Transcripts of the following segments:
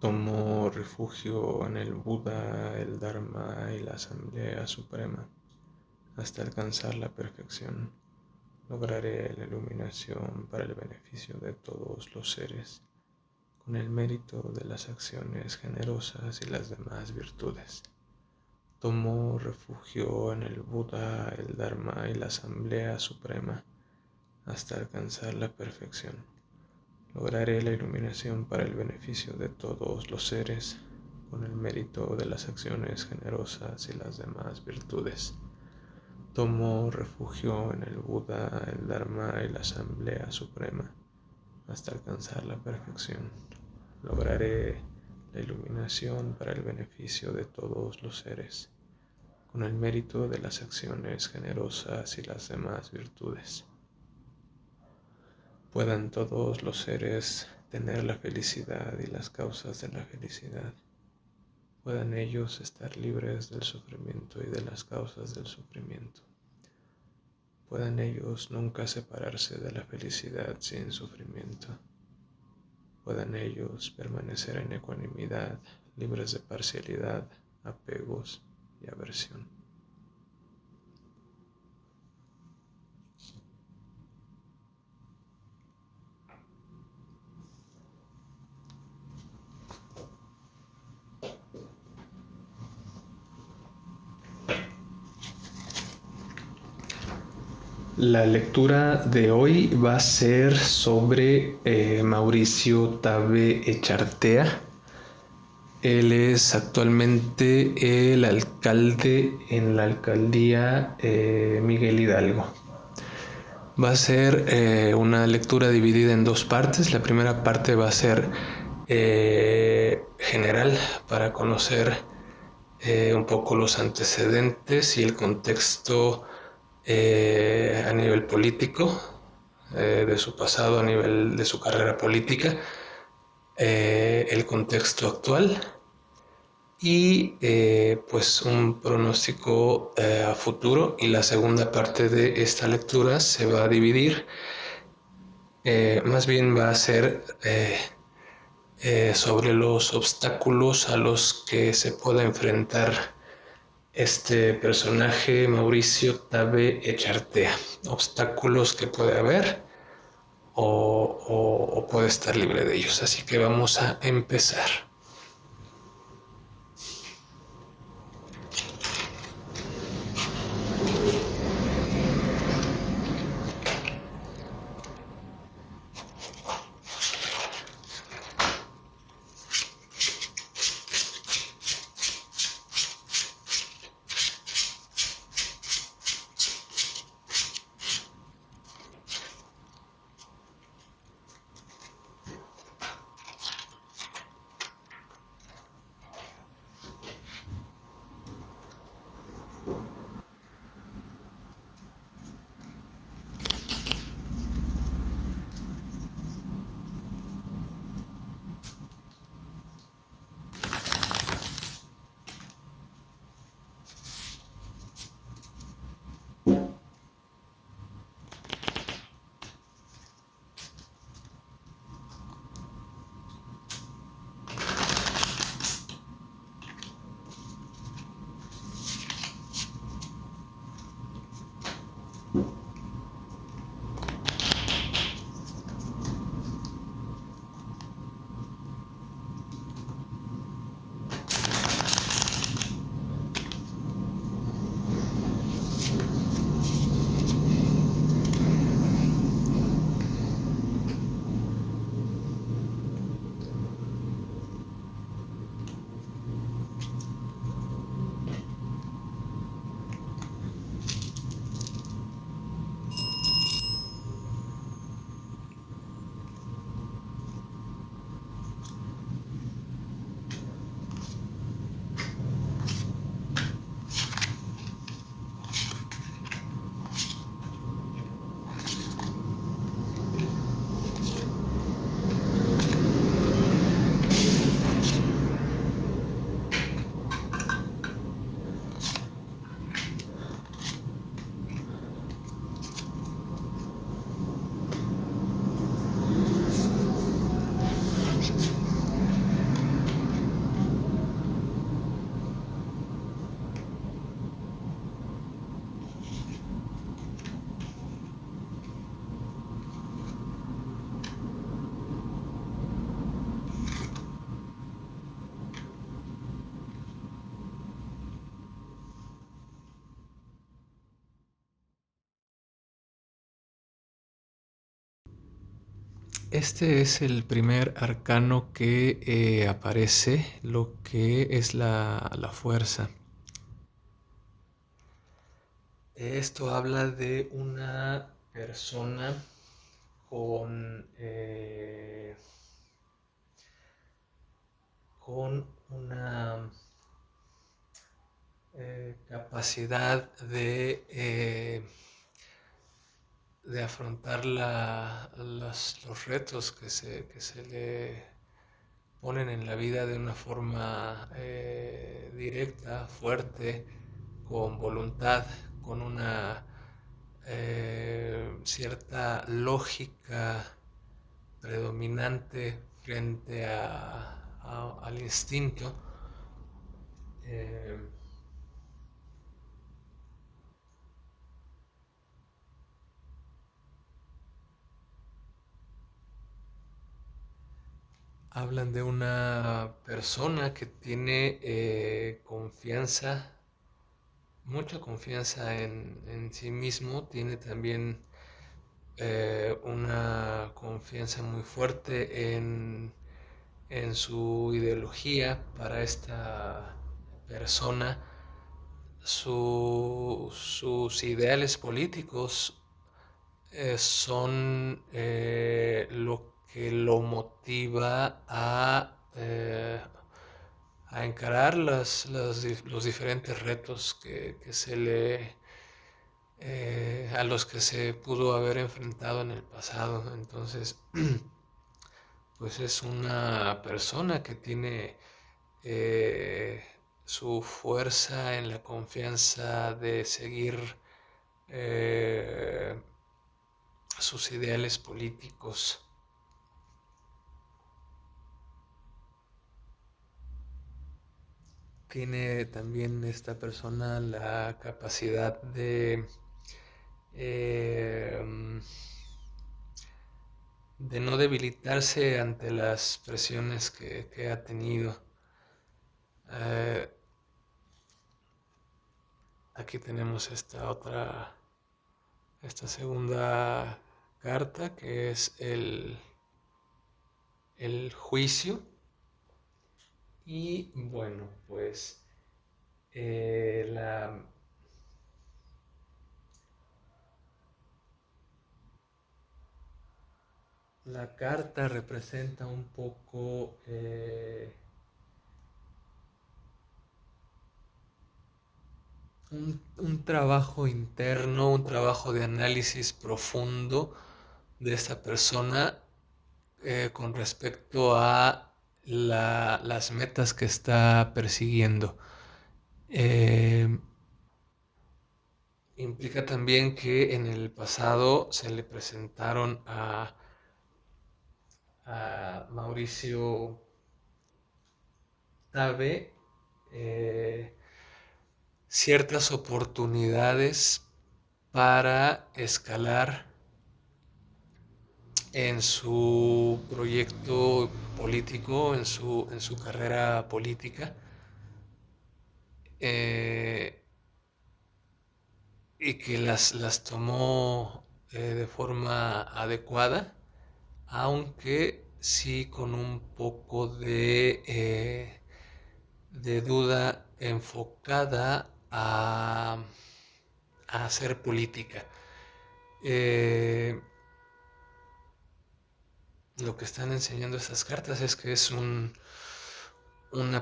Tomo refugio en el Buda, el Dharma y la Asamblea Suprema hasta alcanzar la perfección. Lograré la iluminación para el beneficio de todos los seres, con el mérito de las acciones generosas y las demás virtudes. Tomo refugio en el Buda, el Dharma y la Asamblea Suprema hasta alcanzar la perfección. Lograré la iluminación para el beneficio de todos los seres, con el mérito de las acciones generosas y las demás virtudes. Tomo refugio en el Buda, el Dharma y la Asamblea Suprema hasta alcanzar la perfección. Lograré la iluminación para el beneficio de todos los seres, con el mérito de las acciones generosas y las demás virtudes. Puedan todos los seres tener la felicidad y las causas de la felicidad. Puedan ellos estar libres del sufrimiento y de las causas del sufrimiento. Puedan ellos nunca separarse de la felicidad sin sufrimiento. Puedan ellos permanecer en ecuanimidad, libres de parcialidad, apegos y aversión. La lectura de hoy va a ser sobre Mauricio Tabe Echartea. Él es actualmente el alcalde en la alcaldía Miguel Hidalgo. Va a ser una lectura dividida en dos partes. La primera parte va a ser general para conocer un poco los antecedentes y el contexto a nivel político, de su pasado, a nivel de su carrera política, el contexto actual y pues un pronóstico a futuro. Y la segunda parte de esta lectura se va a dividir, más bien va a ser sobre los obstáculos a los que se pueda enfrentar este personaje, Mauricio Tabe Echartea. Obstáculos que puede haber o puede estar libre de ellos. Así que vamos a empezar. Este es el primer arcano que aparece, lo que es la fuerza. Esto habla de una persona con, con una capacidad de afrontar los retos que se le ponen en la vida de una forma directa, fuerte, con voluntad, con una cierta lógica predominante frente al instinto. Eh, Hablan de una persona que tiene confianza, mucha confianza en sí mismo, tiene también una confianza muy fuerte en su ideología. Para esta persona, sus ideales políticos son lo que lo motiva a encarar los diferentes retos que se le a los que se pudo haber enfrentado en el pasado. Entonces, pues es una persona que tiene eh, su fuerza en la confianza de seguir eh, sus ideales políticos. Tiene también esta persona la capacidad eh, de no debilitarse ante las presiones que ha tenido. Eh, Aquí tenemos esta segunda carta, que es el juicio. Y bueno, pues eh, la, la carta representa un poco un trabajo interno, un trabajo de análisis profundo de esta persona con respecto a las metas que está persiguiendo. Eh, Implica también que en el pasado se le presentaron a Mauricio Tabe ciertas oportunidades para escalar en su proyecto político, en su carrera política, eh, y que las tomó de forma adecuada, aunque sí con un poco de duda enfocada a hacer política. Eh, lo que están enseñando estas cartas es que es una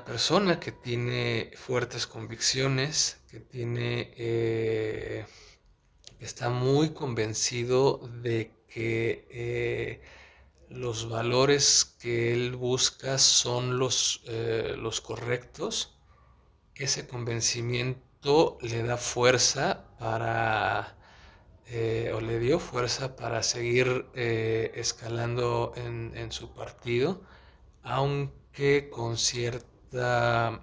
persona que tiene fuertes convicciones, que está muy convencido de que los valores que él busca son los correctos. Ese convencimiento le da fuerza o le dio fuerza para seguir escalando en su partido, aunque eh, con cierta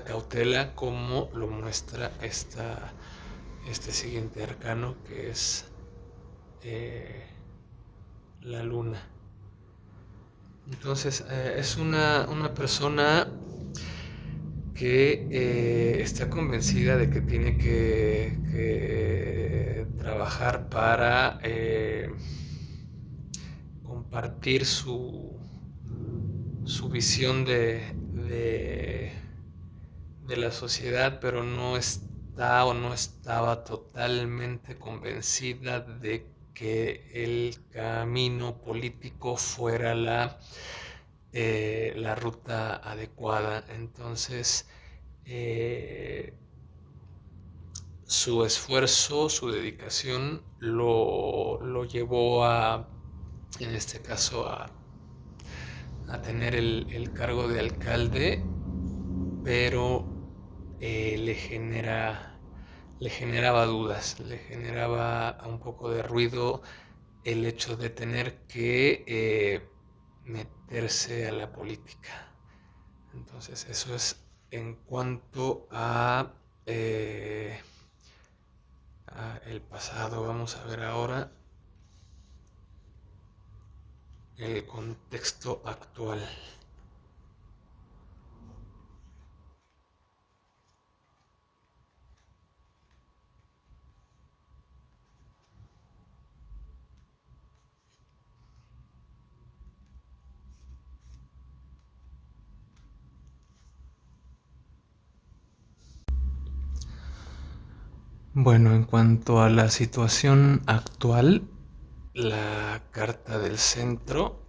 cautela, como lo muestra este siguiente arcano, que es eh, la luna. Entonces, es una persona que está convencida de que tiene que trabajar para compartir su visión de la sociedad, pero no está o no estaba totalmente convencida de que el camino político fuera la ruta adecuada. Entonces, su esfuerzo, su dedicación lo llevó en este caso, a tener el cargo de alcalde, pero le generaba dudas, le generaba un poco de ruido el hecho de tener que meterse a la política. Entonces eso es en cuanto a el pasado. Vamos a ver ahora el contexto actual. Bueno, en cuanto a la situación actual, la carta del centro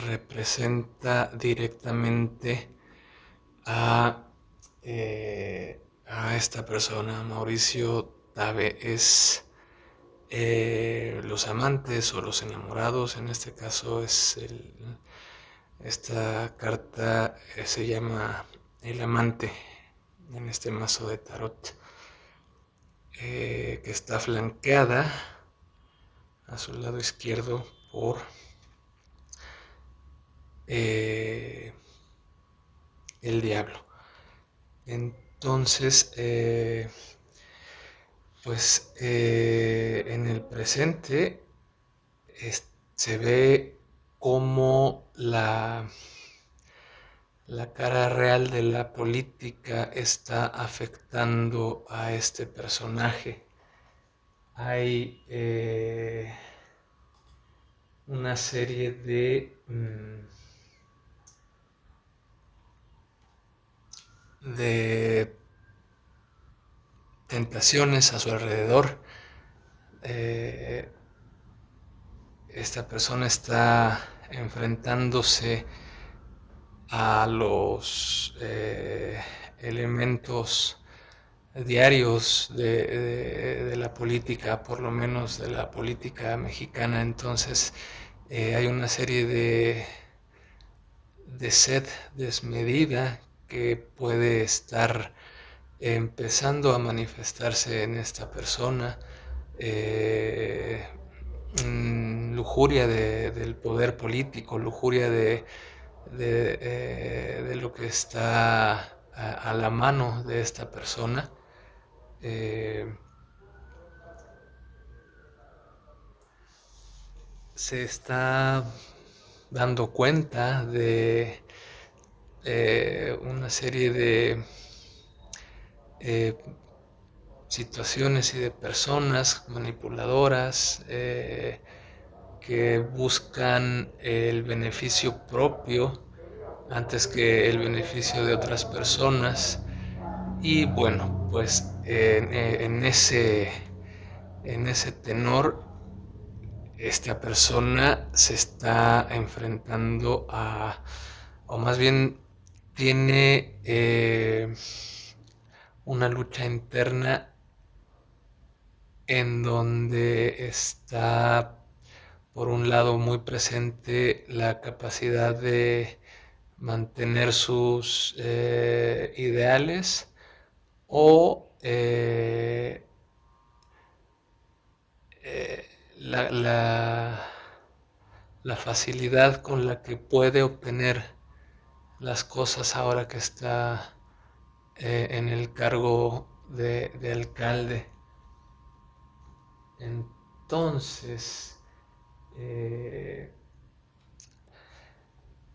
representa directamente a, a esta persona, Mauricio Tabe. Es los amantes o los enamorados, en este caso esta carta se llama el amante en este mazo de tarot, que está flanqueada a su lado izquierdo por el diablo. Entonces, pues en el presente se ve como la cara real de la política está afectando a este personaje. Hay una serie de tentaciones a su alrededor. Esta persona está enfrentándose a los elementos diarios de la política, por lo menos de la política mexicana. Entonces hay una serie de sed desmedida que puede estar empezando a manifestarse en esta persona. Lujuria del poder político, lujuria de lo que está a la mano de esta persona. Se está dando cuenta de una serie de situaciones y de personas manipuladoras que buscan el beneficio propio antes que el beneficio de otras personas. Y bueno, pues en ese tenor, esta persona se está enfrentando o más bien tiene una lucha interna en donde está, por un lado, muy presente la capacidad de mantener sus ideales o la facilidad con la que puede obtener las cosas ahora que está en el cargo de alcalde. Entonces,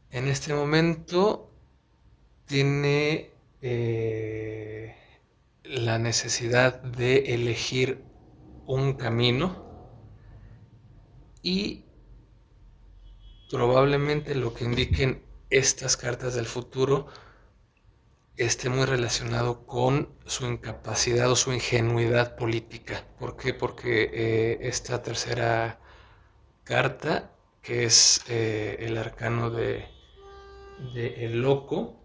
en este momento tiene la necesidad de elegir un camino y probablemente lo que indiquen estas cartas del futuro esté muy relacionado con su incapacidad o su ingenuidad política. ¿Por qué? Porque esta tercera carta, que es el arcano de el loco,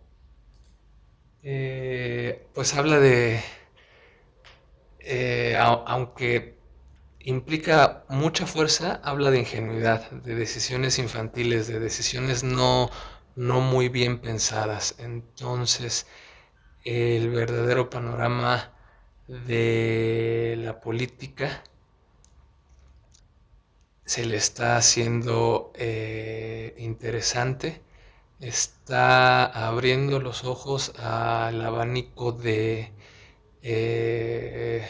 pues habla de, aunque implica mucha fuerza, habla de ingenuidad, de decisiones infantiles, de decisiones no muy bien pensadas. Entonces, el verdadero panorama de la política se le está haciendo interesante, está abriendo los ojos al abanico de, eh,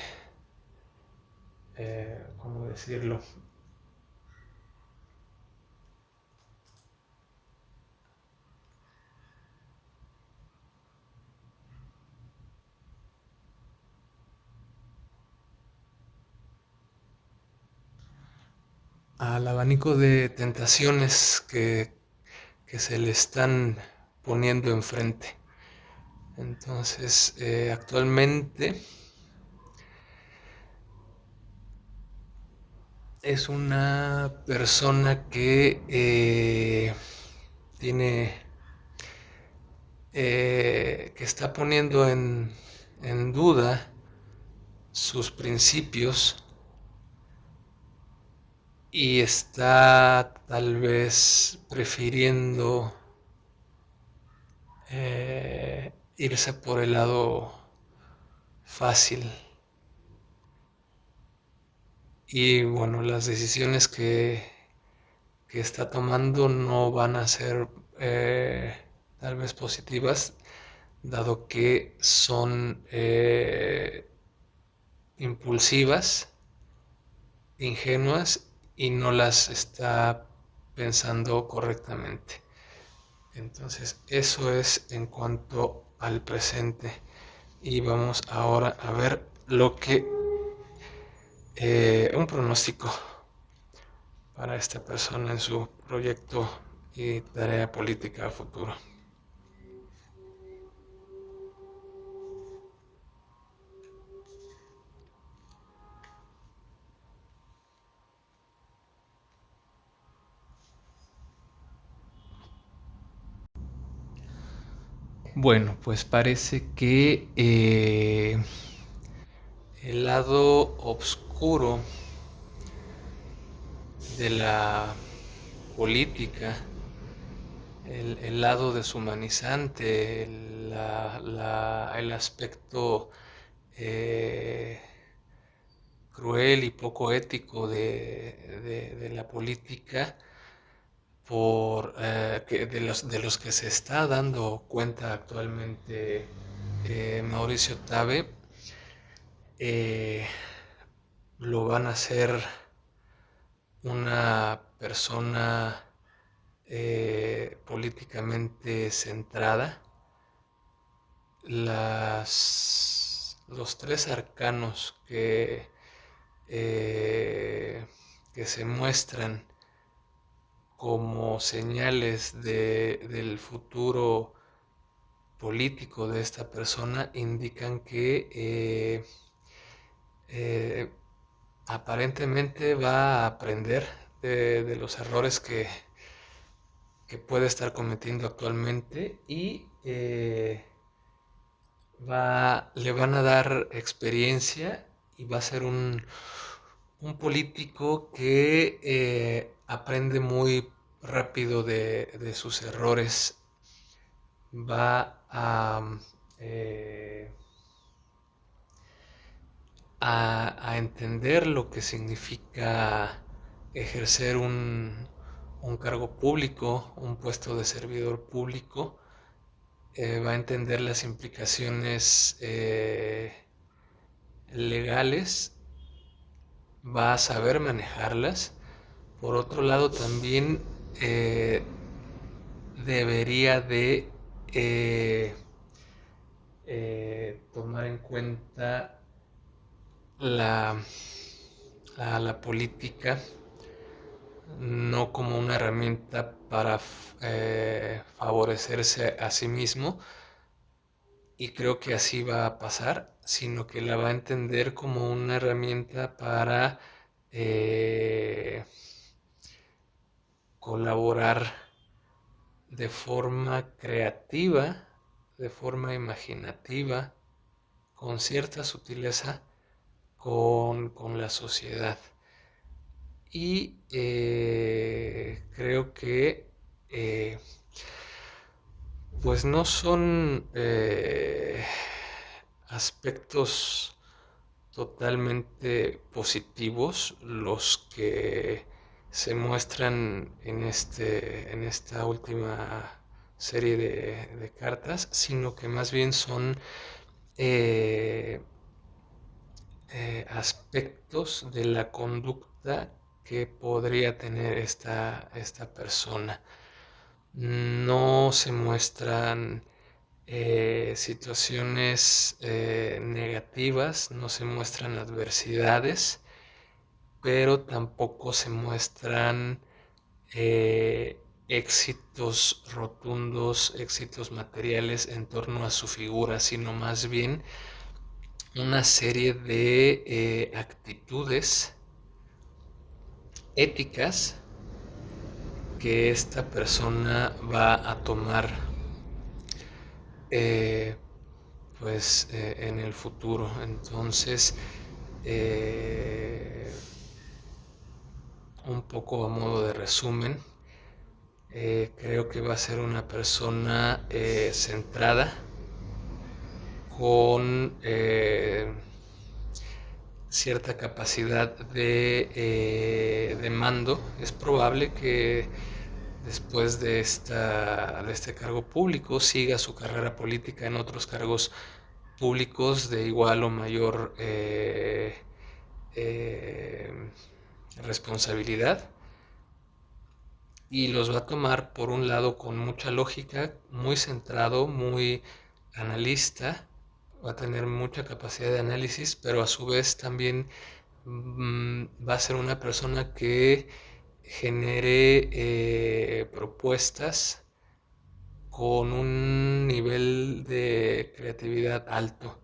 ¿cómo decirlo? Al abanico de tentaciones que se le están poniendo enfrente. Entonces, actualmente es una persona que tiene, que está poniendo en duda sus principios y está tal vez prefiriendo irse por el lado fácil. Y bueno, las decisiones que está tomando no van a ser tal vez positivas, dado que son impulsivas, ingenuas y no las está pensando correctamente. Entonces, eso es en cuanto al presente. Y vamos ahora a ver lo que un pronóstico para esta persona en su proyecto y tarea política a futuro. Bueno, pues parece que el lado oscuro de la política, el lado deshumanizante, el aspecto eh, cruel y poco ético de la política, de los que se está dando cuenta actualmente Mauricio Tabe, eh, lo van a hacer una persona políticamente centrada. Los tres arcanos que se muestran como señales del futuro político de esta persona indican que eh, aparentemente va a aprender de los errores que puede estar cometiendo actualmente y le van a dar experiencia y va a ser un político que aprende muy rápido de sus errores, va eh, a entender lo que significa ejercer un cargo público, un puesto de servidor público, va a entender las implicaciones legales, va a saber manejarlas. Por otro lado, también eh, debería de tomar en cuenta la, la política no como una herramienta para favorecerse a sí mismo, y creo que así va a pasar, sino que la va a entender como una herramienta para eh, colaborar de forma creativa, de forma imaginativa, con cierta sutileza con la sociedad. Y creo que eh, pues no son aspectos totalmente positivos los que se muestran en esta última serie de cartas, sino que más bien son eh, aspectos de la conducta que podría tener esta persona. No se muestran situaciones negativas, no se muestran adversidades, pero tampoco se muestran éxitos rotundos, éxitos materiales en torno a su figura, sino más bien una serie de actitudes éticas que esta persona va a tomar eh, en el futuro. Entonces, eh, un poco a modo de resumen, creo que va a ser una persona centrada, con cierta capacidad de mando. Es probable que después de este cargo público siga su carrera política en otros cargos públicos de igual o mayor eh, responsabilidad, y los va a tomar por un lado con mucha lógica, muy centrado, muy analista, va a tener mucha capacidad de análisis, pero a su vez también va a ser una persona que genere propuestas con un nivel de creatividad alto.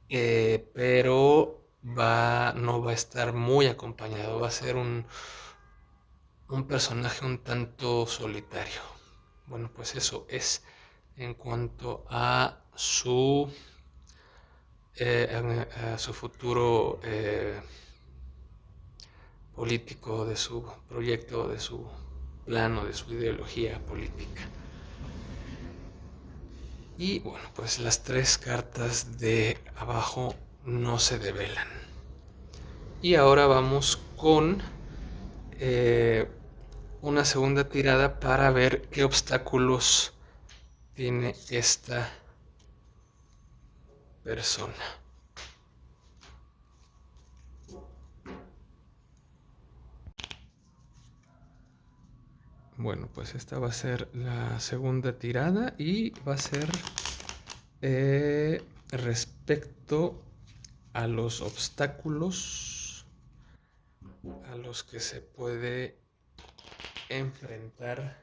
Pero no va a estar muy acompañado, va a ser un personaje un tanto solitario. Bueno, pues eso es en cuanto a su futuro político, de su proyecto, de su plano, de su ideología política. Y bueno, pues las tres cartas de abajo no se develan. Y ahora vamos con eh, una segunda tirada para ver qué obstáculos tiene esta persona. Bueno, pues esta va a ser la segunda tirada y va a ser respecto a los obstáculos a los que se puede enfrentar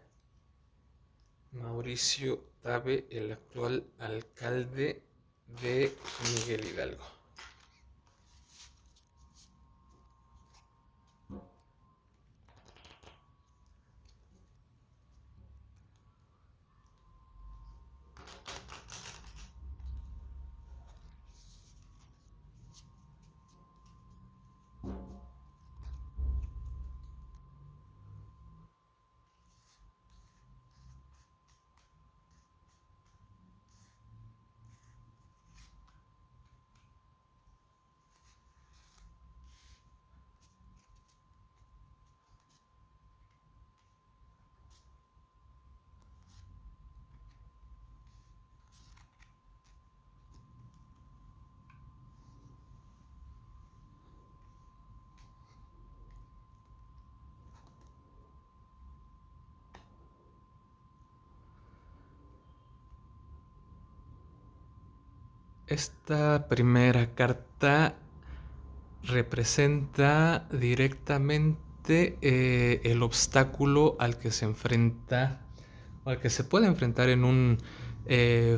Mauricio Tabe, el actual alcalde de Miguel Hidalgo. Esta primera carta representa directamente el obstáculo al que se enfrenta o al que se puede enfrentar en un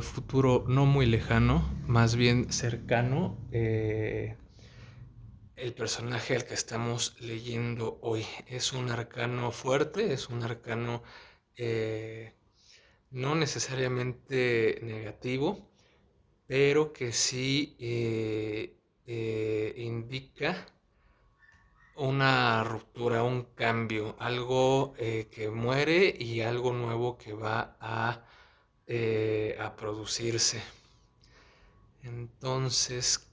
futuro no muy lejano, más bien cercano, el personaje al que estamos leyendo hoy. Es un arcano fuerte, es un arcano eh, no necesariamente negativo, pero que sí indica una ruptura, un cambio, algo que muere y algo nuevo que va a producirse. Entonces,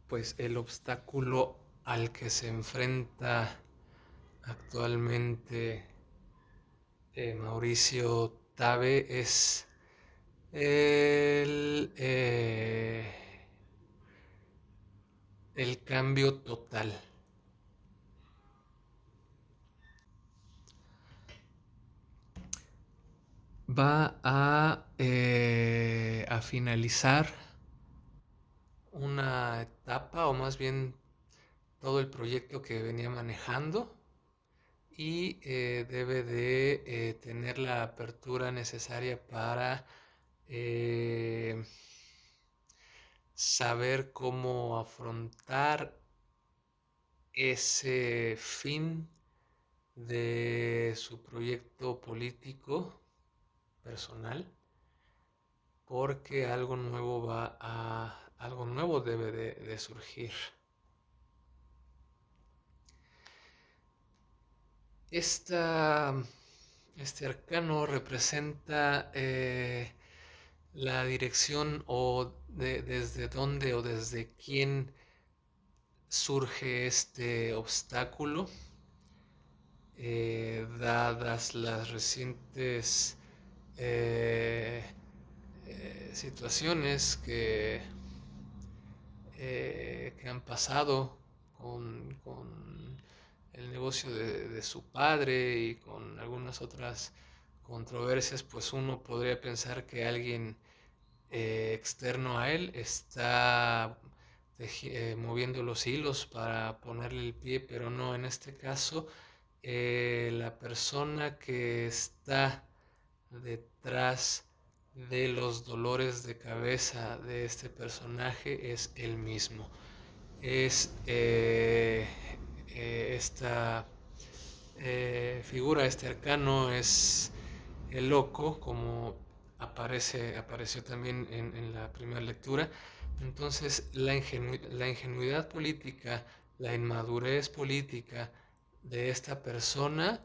pues el obstáculo al que se enfrenta actualmente Mauricio Tabe es el, eh, el cambio total. Va a finalizar una etapa o más bien todo el proyecto que venía manejando y debe de tener la apertura necesaria para eh, saber cómo afrontar ese fin de su proyecto político personal, porque algo nuevo debe de surgir. Esta, este arcano representa la dirección o desde dónde o desde quién surge este obstáculo, dadas las recientes eh, situaciones que han pasado con el negocio de su padre y con algunas otras controversias, pues uno podría pensar que alguien externo a él está moviendo los hilos para ponerle el pie, pero no, en este caso la persona que está detrás de los dolores de cabeza de este personaje es él mismo. Es esta figura, este arcano es el loco, como apareció también en la primera lectura. Entonces, la ingenuidad política, la inmadurez política de esta persona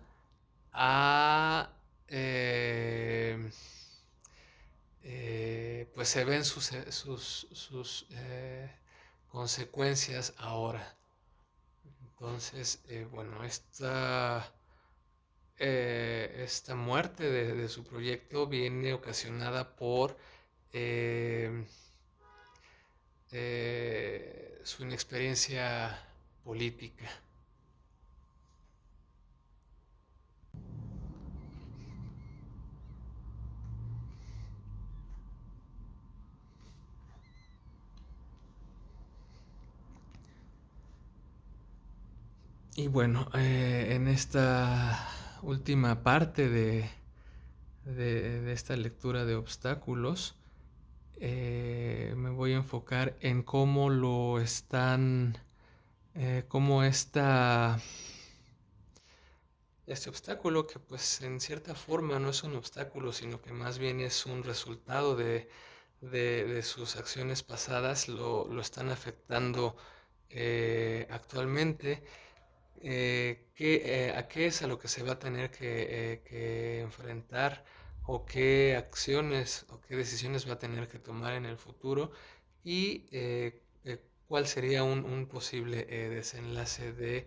ha, eh, pues se ven sus consecuencias ahora. Entonces, bueno, esta muerte de su proyecto viene ocasionada por eh, su inexperiencia política. Y bueno, en esta última parte de esta lectura de obstáculos, me voy a enfocar en cómo lo están, cómo este obstáculo, que pues en cierta forma no es un obstáculo, sino que más bien es un resultado de sus acciones pasadas, lo están afectando actualmente. ¿A qué es a lo que se va a tener que enfrentar o qué acciones o qué decisiones va a tener que tomar en el futuro y cuál sería un posible desenlace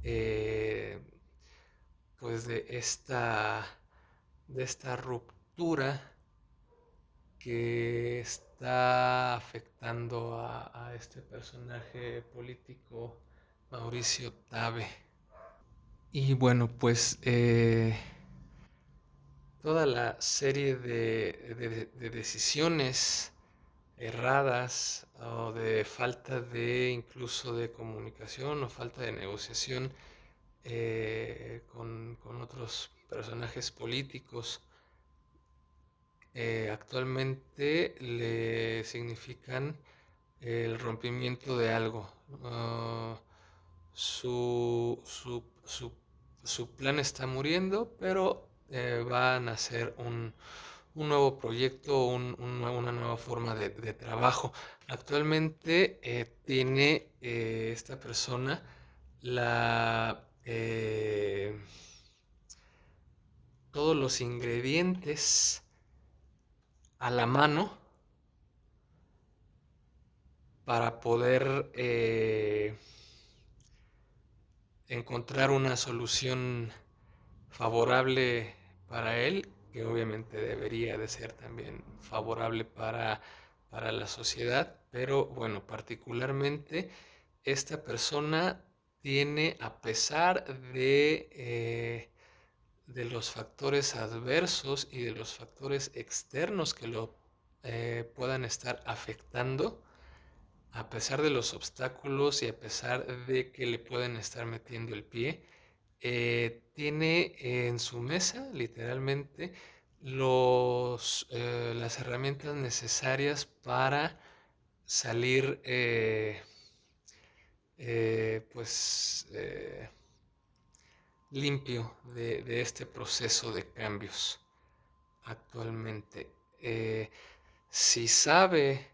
eh, pues de esta ruptura que está afectando a este personaje político Mauricio Tabe. Y bueno, pues toda la serie de decisiones erradas o de falta de incluso de comunicación o falta de negociación con otros personajes políticos, actualmente le significan el rompimiento de algo. Su plan está muriendo, pero va a nacer un nuevo proyecto, una nueva forma de trabajo. Actualmente tiene esta persona todos los ingredientes a la mano para poder encontrar una solución favorable para él, que obviamente debería de ser también favorable para la sociedad, pero bueno, particularmente esta persona tiene, a pesar de los factores adversos y de los factores externos que lo puedan estar afectando, a pesar de los obstáculos y a pesar de que le pueden estar metiendo el pie, tiene en su mesa, literalmente, las herramientas necesarias para salir, pues, limpio de este proceso de cambios actualmente. Si sabe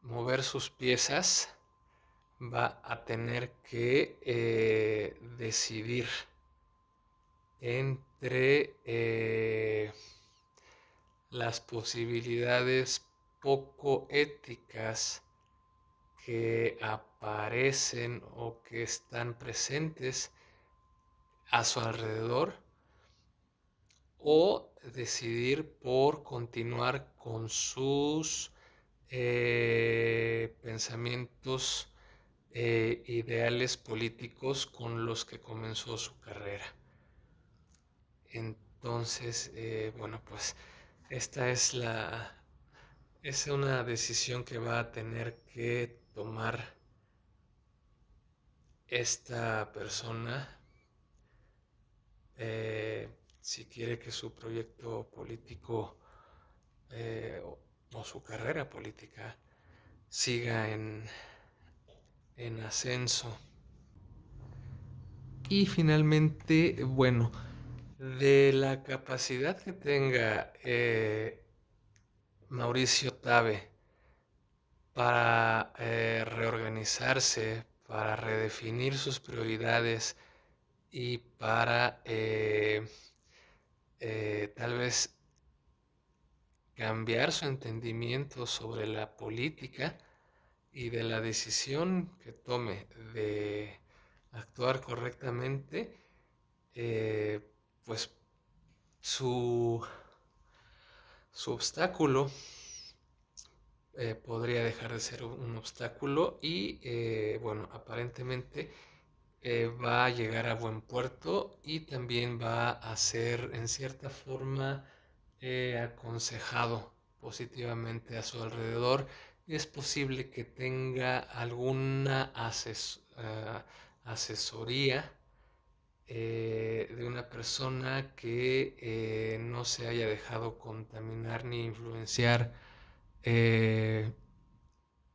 mover sus piezas, va a tener que decidir entre las posibilidades poco éticas que aparecen o que están presentes a su alrededor, o decidir por continuar con sus pensamientos, ideales políticos con los que comenzó su carrera. Entonces, bueno, pues esta es una decisión que va a tener que tomar esta persona si quiere que su proyecto político o su carrera política siga en ascenso. Y finalmente, bueno, de la capacidad que tenga Mauricio Tabe para reorganizarse, para redefinir sus prioridades y para tal vez cambiar su entendimiento sobre la política y de la decisión que tome de actuar correctamente, pues su obstáculo podría dejar de ser un obstáculo y bueno, aparentemente va a llegar a buen puerto y también va a ser en cierta forma aconsejado positivamente a su alrededor. Es posible que tenga alguna asesoría de una persona que no se haya dejado contaminar ni influenciar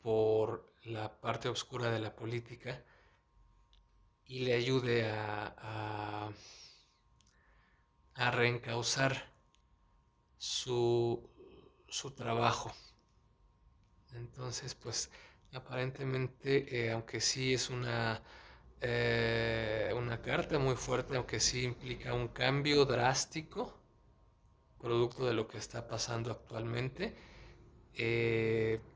por la parte oscura de la política y le ayude a reencauzar su trabajo. Entonces, pues aparentemente, aunque sí es una carta muy fuerte, aunque sí implica un cambio drástico, producto de lo que está pasando actualmente,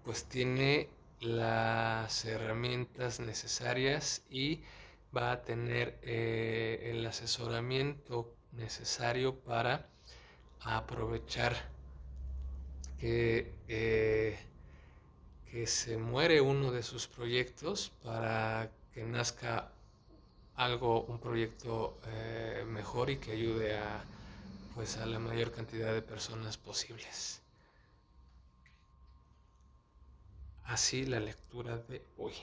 pues tiene las herramientas necesarias y va a tener el asesoramiento necesario para aprovechar que se muere uno de sus proyectos para que nazca un proyecto mejor y que ayude pues a la mayor cantidad de personas posibles. Así la lectura de hoy.